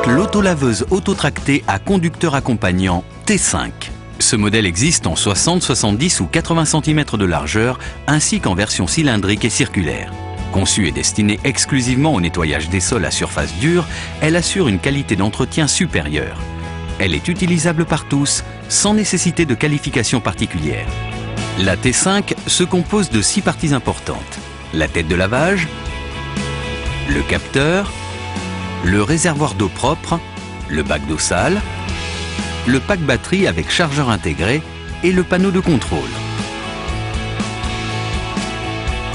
l'autolaveuse autotractée à conducteur accompagnant T5. Ce modèle existe en 60, 70 ou 80 cm de largeur, ainsi qu'en version cylindrique et circulaire. Conçue et destinée exclusivement au nettoyage des sols à surface dure, elle assure une qualité d'entretien supérieure. Elle est utilisable par tous, sans nécessité de qualification particulière. La T5 se compose de 6 parties importantes. La tête de lavage, le capteur, le réservoir d'eau propre, le bac d'eau sale, le pack batterie avec chargeur intégré et le panneau de contrôle.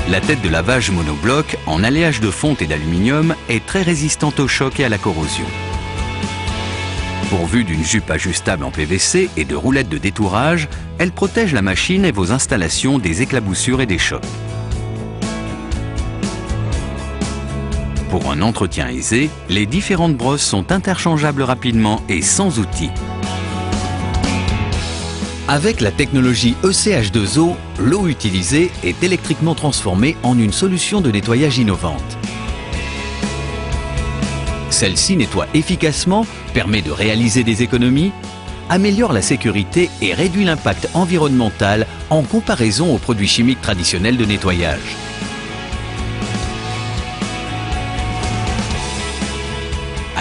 La tête de lavage monobloc en alliage de fonte et d'aluminium est très résistante au choc et à la corrosion. Pourvue d'une jupe ajustable en PVC et de roulettes de détourage, elle protège la machine et vos installations des éclaboussures et des chocs. Pour un entretien aisé, les différentes brosses sont interchangeables rapidement et sans outils. Avec la technologie ECH2O, l'eau utilisée est électriquement transformée en une solution de nettoyage innovante. Celle-ci nettoie efficacement, permet de réaliser des économies, améliore la sécurité et réduit l'impact environnemental en comparaison aux produits chimiques traditionnels de nettoyage.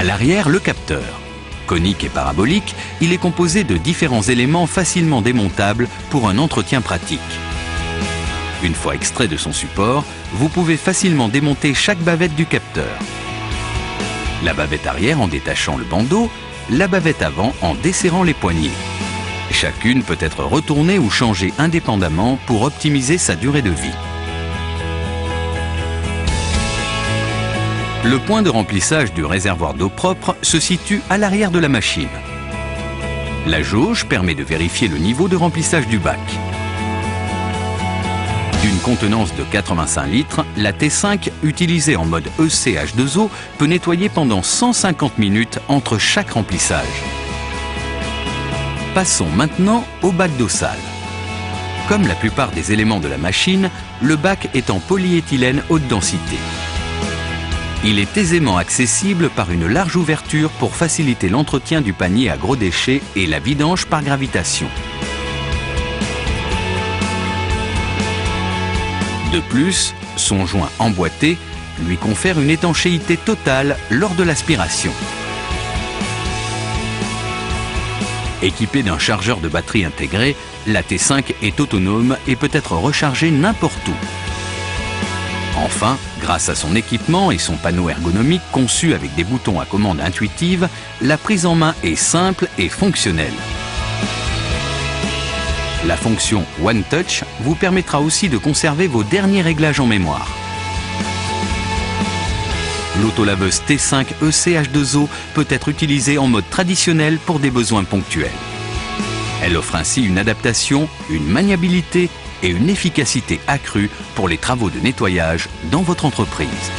À l'arrière, le capteur. Conique et parabolique, il est composé de différents éléments facilement démontables pour un entretien pratique. Une fois extrait de son support, vous pouvez facilement démonter chaque bavette du capteur. La bavette arrière en détachant le bandeau, la bavette avant en desserrant les poignées. Chacune peut être retournée ou changée indépendamment pour optimiser sa durée de vie. Le point de remplissage du réservoir d'eau propre se situe à l'arrière de la machine. La jauge permet de vérifier le niveau de remplissage du bac. D'une contenance de 85 litres, la T5, utilisée en mode ECH2O, peut nettoyer pendant 150 minutes entre chaque remplissage. Passons maintenant au bac d'eau sale. Comme la plupart des éléments de la machine, le bac est en polyéthylène haute densité. Il est aisément accessible par une large ouverture pour faciliter l'entretien du panier à gros déchets et la vidange par gravitation. De plus, son joint emboîté lui confère une étanchéité totale lors de l'aspiration. Équipée d'un chargeur de batterie intégré, la T5 est autonome et peut être rechargée n'importe où. Enfin, grâce à son équipement et son panneau ergonomique conçu avec des boutons à commande intuitive, la prise en main est simple et fonctionnelle. La fonction One Touch vous permettra aussi de conserver vos derniers réglages en mémoire. L'autolaveuse T5 ECH2O peut être utilisée en mode traditionnel pour des besoins ponctuels. Elle offre ainsi une adaptation, une maniabilité et une efficacité accrue pour les travaux de nettoyage dans votre entreprise.